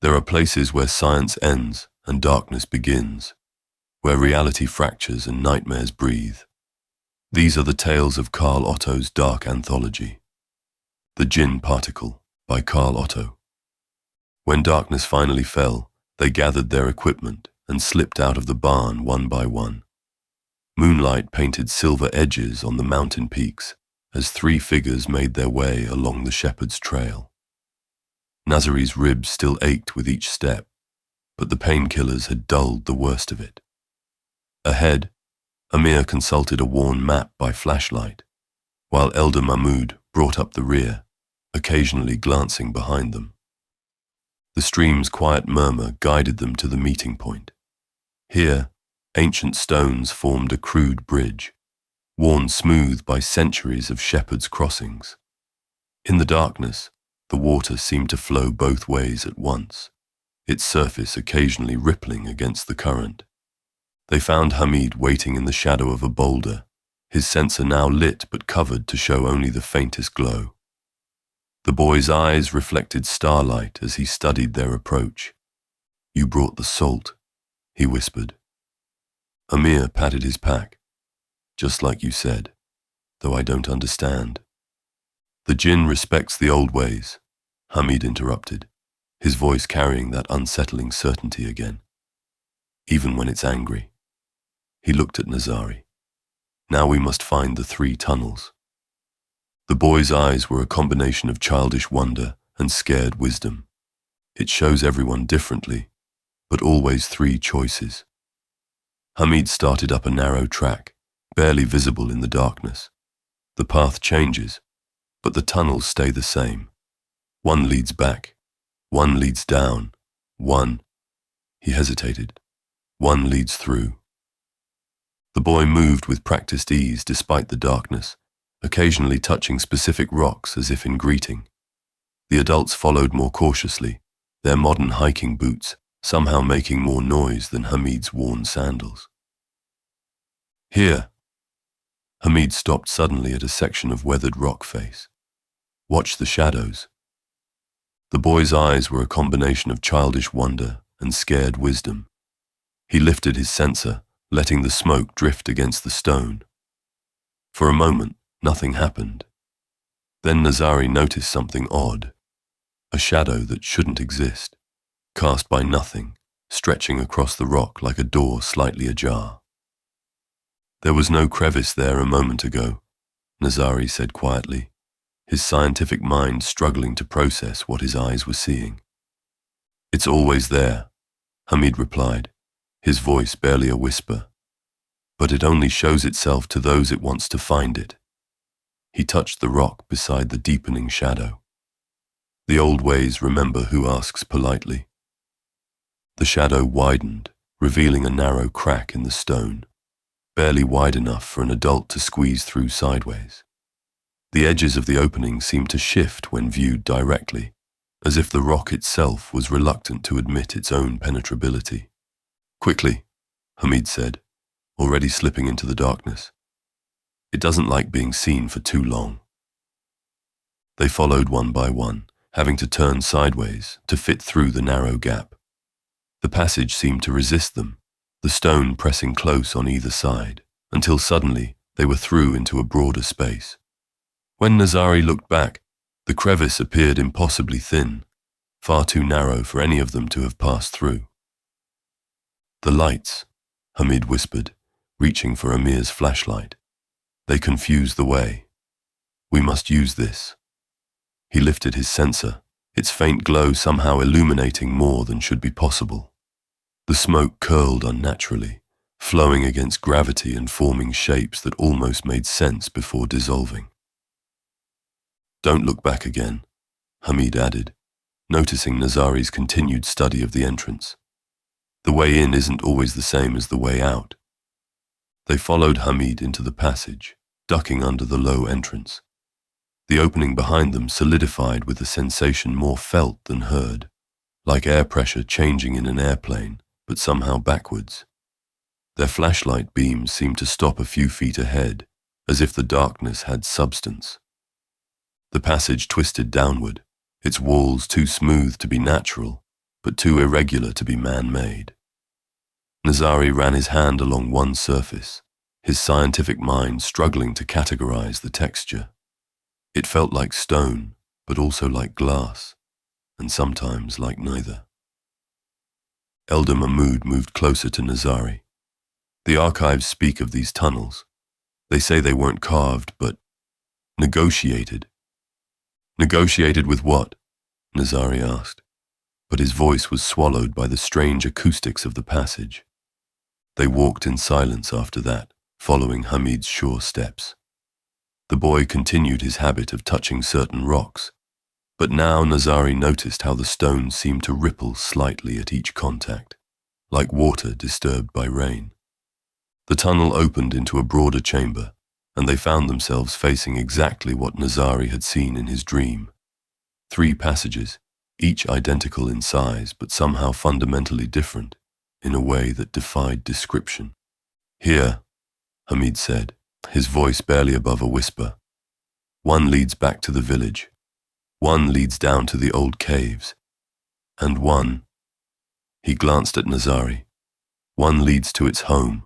There are places where science ends and darkness begins, where reality fractures and nightmares breathe. These are the tales of Carl Otto's dark anthology. The Djinn Particle by Carl Otto. When darkness finally fell, they gathered their equipment and slipped out of the barn one by one. Moonlight painted silver edges on the mountain peaks as three figures made their way along the shepherd's trail. Nazari's ribs still ached with each step, but the painkillers had dulled the worst of it. Ahead, Amir consulted a worn map by flashlight, while Elder Mahmoud brought up the rear, occasionally glancing behind them. The stream's quiet murmur guided them to the meeting point. Here, ancient stones formed a crude bridge, worn smooth by centuries of shepherds' crossings. In the darkness, the water seemed to flow both ways at once, its surface occasionally rippling against the current. They found Hamid waiting in the shadow of a boulder, his sensor now lit but covered to show only the faintest glow. The boy's eyes reflected starlight as he studied their approach. "You brought the salt," he whispered. Amir patted his pack. "Just like you said, though I don't understand." "The Djinn respects the old ways," Hamid interrupted, his voice carrying that unsettling certainty again. "Even when it's angry." He looked at Nazari. "Now we must find the 3 tunnels." The boy's eyes were a combination of childish wonder and scared wisdom. It shows everyone differently, but always 3 choices. Hamid started up a narrow track, barely visible in the darkness. The path changes, but the tunnels stay the same. One leads back, one leads down, he hesitated, one leads through. The boy moved with practiced ease despite the darkness, occasionally touching specific rocks as if in greeting. The adults followed more cautiously, their modern hiking boots somehow making more noise than Hamid's worn sandals. "Here." Hamid stopped suddenly at a section of weathered rock face. "Watch the shadows." The boy's eyes were a combination of childish wonder and scared wisdom. He lifted his sensor, letting the smoke drift against the stone. For a moment, nothing happened. Then Nazari noticed something odd, a shadow that shouldn't exist, cast by nothing, stretching across the rock like a door slightly ajar. "There was no crevice there a moment ago," Nazari said quietly, his scientific mind struggling to process what his eyes were seeing. "It's always there," Hamid replied, his voice barely a whisper. "But it only shows itself to those it wants to find it." He touched the rock beside the deepening shadow. "The old ways remember who asks politely." The shadow widened, revealing a narrow crack in the stone, barely wide enough for an adult to squeeze through sideways. The edges of the opening seemed to shift when viewed directly, as if the rock itself was reluctant to admit its own penetrability. "Quickly," Hamid said, already slipping into the darkness. "It doesn't like being seen for too long." They followed one by one, having to turn sideways to fit through the narrow gap. The passage seemed to resist them, the stone pressing close on either side, until suddenly they were through into a broader space. When Nazari looked back, the crevice appeared impossibly thin, far too narrow for any of them to have passed through. "The lights," Hamid whispered, reaching for Amir's flashlight. "They confuse the way. We must use this." He lifted his sensor, its faint glow somehow illuminating more than should be possible. The smoke curled unnaturally, flowing against gravity and forming shapes that almost made sense before dissolving. "Don't look back again," Hamid added, noticing Nazari's continued study of the entrance. "The way in isn't always the same as the way out." They followed Hamid into the passage, ducking under the low entrance. The opening behind them solidified with a sensation more felt than heard, like air pressure changing in an airplane, but somehow backwards. Their flashlight beams seemed to stop a few feet ahead, as if the darkness had substance. The passage twisted downward, its walls too smooth to be natural, but too irregular to be man-made. Nazari ran his hand along one surface, his scientific mind struggling to categorize the texture. It felt like stone, but also like glass, and sometimes like neither. Elder Mahmoud moved closer to Nazari. The archives speak of these tunnels. They say they weren't carved, but negotiated. Negotiated with what? Nazari asked, but his voice was swallowed by the strange acoustics of the passage. They walked in silence after that, following Hamid's sure steps. The boy continued his habit of touching certain rocks, but now Nazari noticed how the stones seemed to ripple slightly at each contact, like water disturbed by rain. The tunnel opened into a broader chamber, and they found themselves facing exactly what Nazari had seen in his dream. 3 passages, each identical in size but somehow fundamentally different, in a way that defied description. Here, Hamid said, his voice barely above a whisper. One leads back to the village. One leads down to the old caves. And one, he glanced at Nazari, one leads to its home.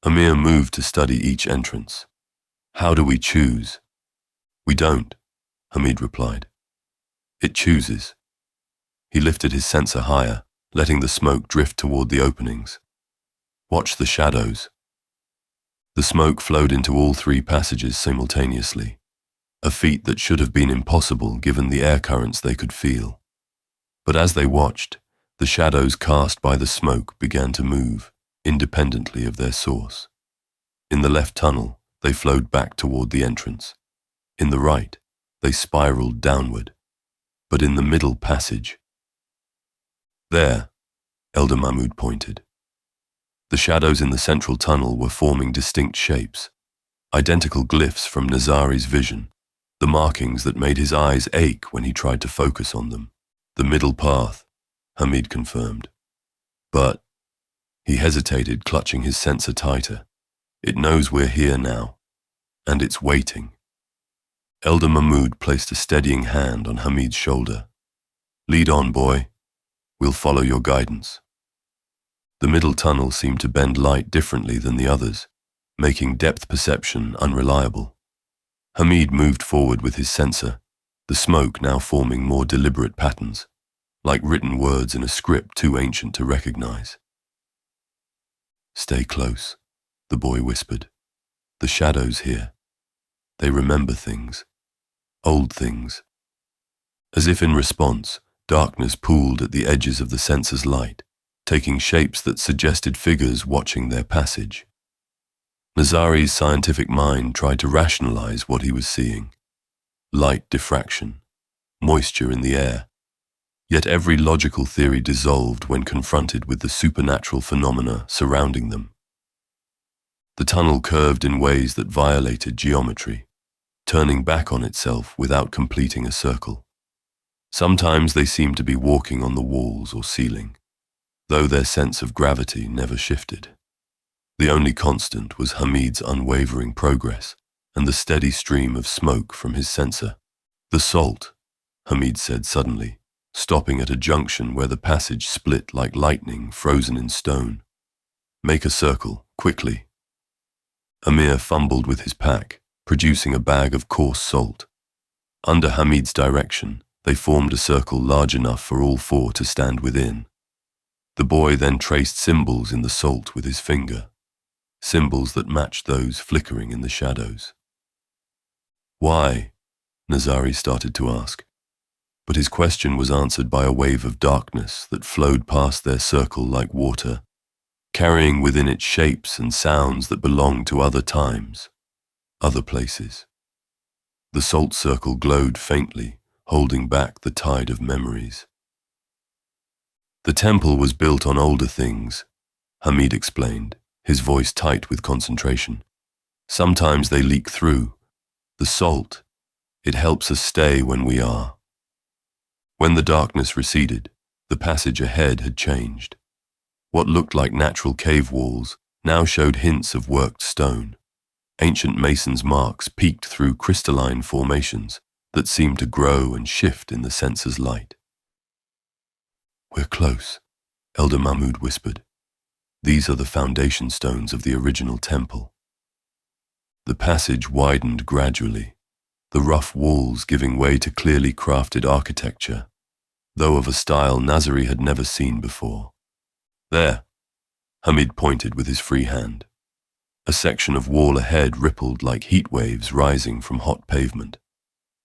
Amir moved to study each entrance. How do we choose? We don't, Hamid replied. It chooses. He lifted his sensor higher, letting the smoke drift toward the openings. Watch the shadows. The smoke flowed into all 3 passages simultaneously, a feat that should have been impossible given the air currents they could feel. But as they watched, the shadows cast by the smoke began to move, independently of their source. In the left tunnel, they flowed back toward the entrance. In the right, they spiraled downward. But in the middle passage, there, Elder Mahmoud pointed. The shadows in the central tunnel were forming distinct shapes, identical glyphs from Nazari's vision, the markings that made his eyes ache when he tried to focus on them. The middle path, Hamid confirmed. But he hesitated, clutching his sensor tighter. It knows we're here now, and it's waiting. Elder Mahmoud placed a steadying hand on Hamid's shoulder. Lead on, boy. We'll follow your guidance. The middle tunnel seemed to bend light differently than the others, making depth perception unreliable. Hamid moved forward with his sensor, the smoke now forming more deliberate patterns, like written words in a script too ancient to recognize. Stay close, the boy whispered. The shadows here. They remember things, old things. As if in response, darkness pooled at the edges of the sensor's light, taking shapes that suggested figures watching their passage. Nazari's scientific mind tried to rationalize what he was seeing. Light diffraction, moisture in the air. Yet every logical theory dissolved when confronted with the supernatural phenomena surrounding them. The tunnel curved in ways that violated geometry, turning back on itself without completing a circle. Sometimes they seemed to be walking on the walls or ceiling, though their sense of gravity never shifted. The only constant was Hamid's unwavering progress and the steady stream of smoke from his sensor. The salt, Hamid said suddenly, stopping at a junction where the passage split like lightning frozen in stone. Make a circle, quickly. Amir fumbled with his pack, producing a bag of coarse salt. Under Hamid's direction, they formed a circle large enough for all 4 to stand within. The boy then traced symbols in the salt with his finger, symbols that matched those flickering in the shadows. Why? Nazari started to ask, but his question was answered by a wave of darkness that flowed past their circle like water, carrying within it shapes and sounds that belonged to other times, other places. The salt circle glowed faintly, holding back the tide of memories. The temple was built on older things, Hamid explained, his voice tight with concentration. Sometimes they leak through. The salt, it helps us stay when we are. When the darkness receded, the passage ahead had changed. What looked like natural cave walls now showed hints of worked stone. Ancient masons' marks peeked through crystalline formations that seemed to grow and shift in the sensor's light. We're close, Elder Mahmud whispered. These are the foundation stones of the original temple. The passage widened gradually, the rough walls giving way to clearly crafted architecture, though of a style Nazari had never seen before. There, Hamid pointed with his free hand. A section of wall ahead rippled like heat waves rising from hot pavement.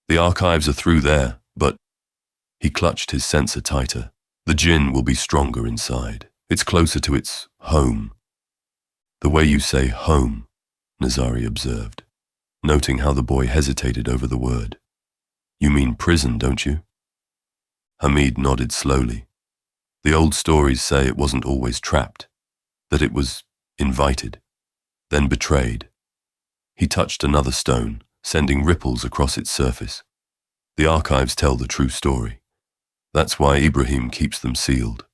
The archives are through there, but... He clutched his sensor tighter. The Djinn will be stronger inside. It's closer to its home. The way you say home, Nazari observed, noting how the boy hesitated over the word. You mean prison, don't you? Hamid nodded slowly. The old stories say it wasn't always trapped, that it was invited, then betrayed. He touched another stone, sending ripples across its surface. The archives tell the true story. That's why Ibrahim keeps them sealed.